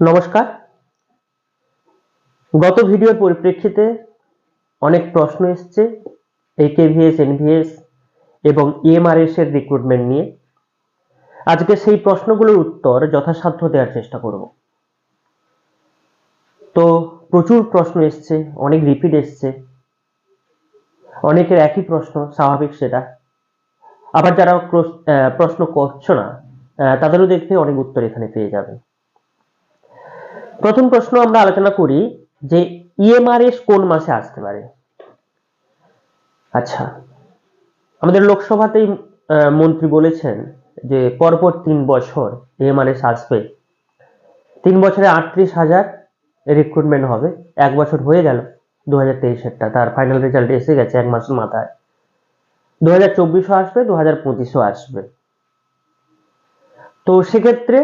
নমস্কার। গত ভিডিওর পরিপ্রেক্ষিতে অনেক প্রশ্ন এসছে একেভিএস, এনভিএস এবং ইএমআরএস এর রিক্রুটমেন্ট নিয়ে। আজকে সেই প্রশ্নগুলোর উত্তর যথাসাধ্য দেওয়ার চেষ্টা করব। তো প্রচুর প্রশ্ন এসছে, অনেক রিপিট এসছে, অনেকের একই প্রশ্ন, স্বাভাবিক সেটা। আবার যারা প্রশ্ন করছো না তাদেরও দেখতে অনেক উত্তর এখানে পেয়ে যাবে। প্রথম প্রশ্ন আমরা আলোচনা করি যে ইএমআরএস কোন মাসে আসতে পারে। আচ্ছা, আমাদের লোকসভাতেই মন্ত্রী বলেছেন যে পরপর 3 বছর ইএমআরএস আসবে। 3 বছরে 38,000 রিক্রুটমেন্ট হবে। 1 বছর হয়ে গেল 2023-এরটা, তার ফাইনাল রেজাল্ট এসে গেছে 1 মাসের মাথায়। 2024-ও আসবে, 2025-ও আসবে। তো সেক্ষেত্রে